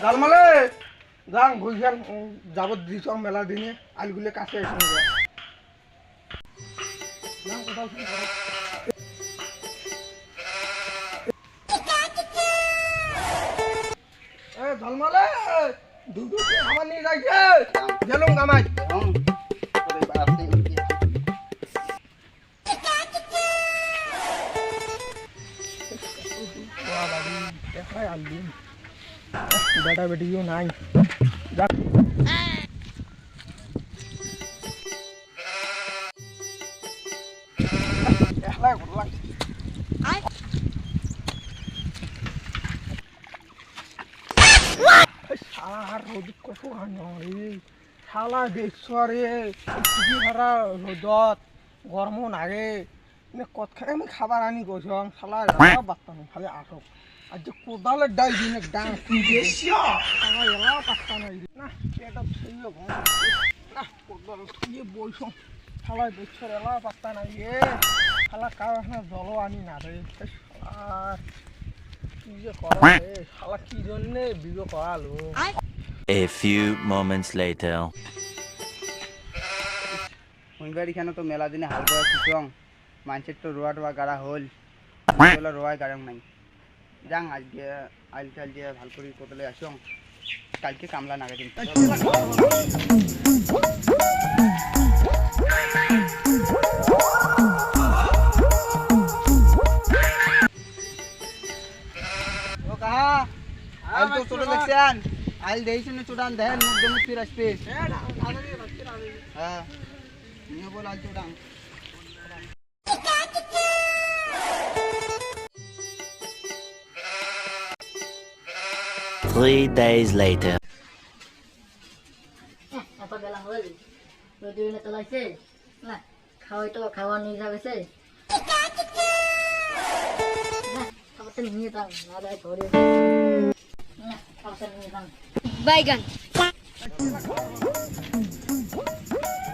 ঝালমালে যাং বুঝছেন যাব দিছ মেলা দিনে আলগুলো কাছে এসে ঝালমালে দুধু আমার নিয়ে যাইছে গেলুম গামাই দেখাই আলদিন বেটা বেটিও নাই যাক একলাই করলাম শালা রোদ কত রে শালা দেখছ রে ভাড়া রোদত গরমও নাগে কতখানে আমি খাবার আনি গছং শালা বাচ্চানো খালি আসক আর যে কোদালের ডাই দিন ডাং আমার এলাও পাত্তা নাই না এটা থইও না কোদাল থইয়ে বইছ শালা দেখছ এলাও পাত্তা নাই রে শালা কারো এখানে জলও আনি না রে শালা কি যে করা রে শালা কি জন্যে বিয়ে করালো A few moments later. হইবার এখানে তো মেলা দিনে হাল করা শিখং মানুষের তো রোয়া টোয়া গাড়া হল রোয়ায় গাড়াং নাই যাং আজকে আইল টাইল দিয়ে ভাল করে কোতলে আসং কালকে কামলা নাগে দিন ও কাহা আইল তো চলে দেখছেন আইল দেইছেন চুড়ান দেন মুখ মুখ ফির আসবে হ্যাঁ নিয়ে বল আইল চুড়ান 3 days later. Apa belah hol? Video ni telah se. Nah, kau itu kawan ni sahaja se. Nah, kau tu ni tang, ada kau dia. Nah, kau tu ni tang. Baygan.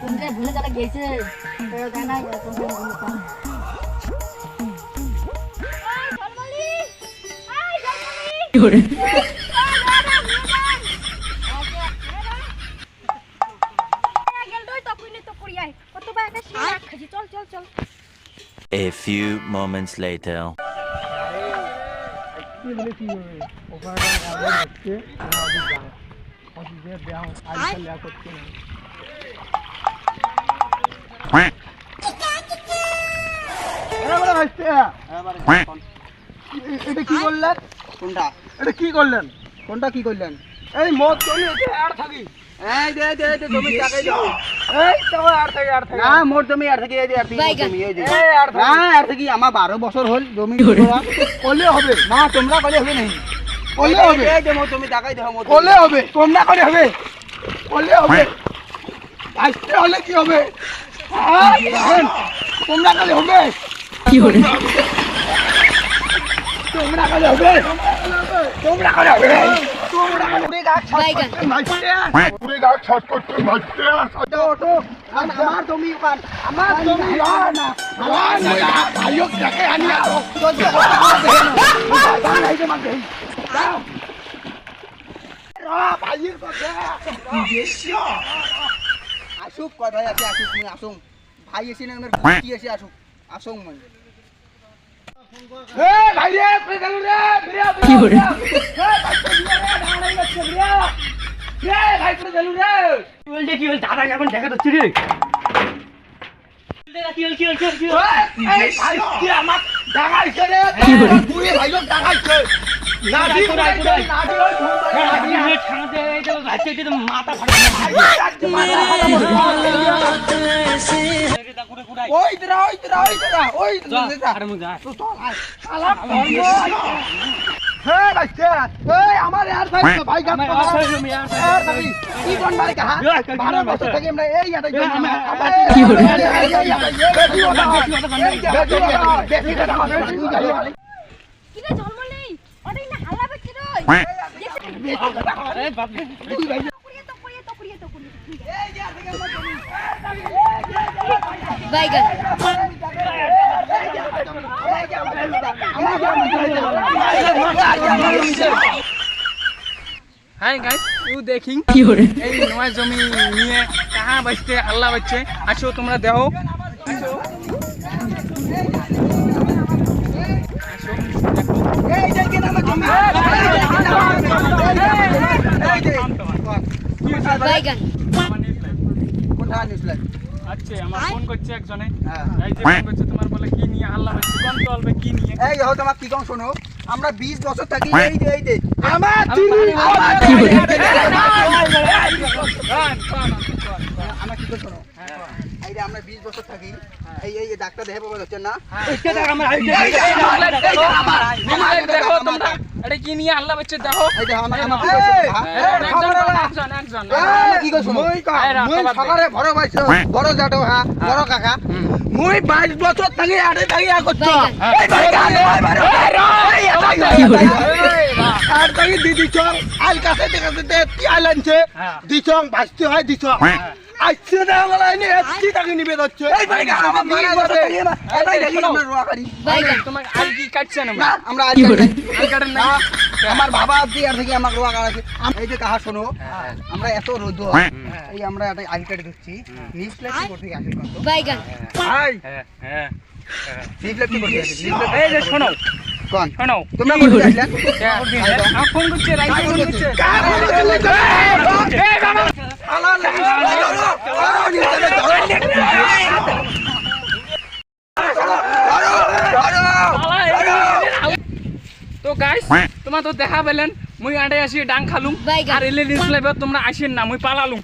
Kumde bule jala gese. Kau kana ya kumde bule tang. Hai, Jalmali. Hai, Jalmali. A few moments later. এটা কি করলেন কোনটা এটা কি করলেন কোনটা কি করলেন এই মদ জমি এতে আর থাকি এই দে দে দে জমি টাকাই দেব এই তো আর থাকি না মোর জমি আর থাকি এই যে আপনি জমি এই যে এই আর না আর থাকি আমার 12 বছর হল জমি কলে হবে না তোমরা কলে হবে নাই কলে হবে এই যে মোর জমি টাকাই দেব মোর কলে হবে তোমরা করে হবে কলে হবে আসতে হলে কি হবে তোমরা কলে হবে কি হবে তোমরা কলে হবে তোমরা কলে হবে তোমরা পুরে গাছ পুরে গাছ ছট করতে মারতে ওটো আমার জমি পান আমার জমি না আমার ভাইও দেখে আনি তো এই যে মাঝে দাও রা ভাইয়ের কথা বিদেশিয়া আসুক কয় ভাই আছে আসুক মুই আসুম ভাই এসে না আমার কি এসে আসুক আসুম মুই এ ভাই রে কই গেল রে বিরিয়া কি করে এ ভাই তো বিরিয়া রে ভাই কই গেল রে বলতে কি হল দাদা এখন দেখা তো রে কি হল এই ভাই কি আমার দাগাইছে রে পুরে ভাই লোক দাগাইছে নাডি কোড়াই নাডি ওই ঘুম পাড়ে ছাড়তে এই তো বাচ্চা কি মাথা ফাটা ওই দরা ওই আরে মুজা তো চল শালা হে বাচ্চা এই আমার यार ভাই গাছ यार ভাই কি কোন বাড়ি কা 12 বছর থেকে আমরা এই এটা কি হলো কিরে জন্মলি ওটাই না হালাবে কি রে আরে বাপ রে ভাই বাইগান আমার হাই গাইস ইউ দেখিং এই নয় জমি নিয়ে কাহা বাজতে আল্লাহ বাজছে আসো তোমরা দেখো আসো বাইগান কোনটা নিউজিল্যান্ড আচ্ছা আমার ফোন করছে একজনে হ্যাঁ এই যে ফোন করছে তোমার বলে কি নিয়ে আল্লাহ বাজছে কোন চলবে কি নিয়ে এই দেখো তোমার কি কম শোনো আমরা 20 বছর থাকি এই যে আমার আমার কি শোনো এই যে আমরা 20 বছর থাকি এই ডাক্তার দেখে পাওয়া যাচ্ছে না দেখো তোমরা আরে কি নিয়ে আল্লাহ বাজছে দেখো এই দেখো আমার একজন কি কইছো মই সকালে বড় ভাইছ বড় জাটো হ্যাঁ বড় কাকা মই 22 বছর থাকি আড়ে থাকি করছ আর থাকি দিদি চং আল কাছে দেখতে কি আইলানছে দিচং ভাসতে হয় দিচং আইছে না বলা নি কি থাকি নিবে যাচ্ছে এই ভাই আমার মারা যাবে এই দেখি আমরা রোয়া করি বাইগান তোমাকে আর কি কাটছেন না আমরা আজ কাটেন না আমার বাবা দিয়ে আর থেকে আমার রোয়া কাটাছে এই যে কাহা শোনো আমরা এত রোদ এই আমরা একটা আইল কেটে দিচ্ছি নিউজিল্যান্ড কি করতে আসে কোন বাইগান ভাই হ্যাঁ নিউজিল্যান্ড কি করতে আসে নিউজিল্যান্ড এই যে শোনো কোন শোনো তোমরা করতে আসলে আমার ফোন করছে রাইট ফোন করছে তো গাইস তোমার তো দেখা পেলেন মুই আড়ে আসি ডাং খালুম বাইগান। আর এলে নিউজ লাইভে তোমরা আসেন না মুই পালালুম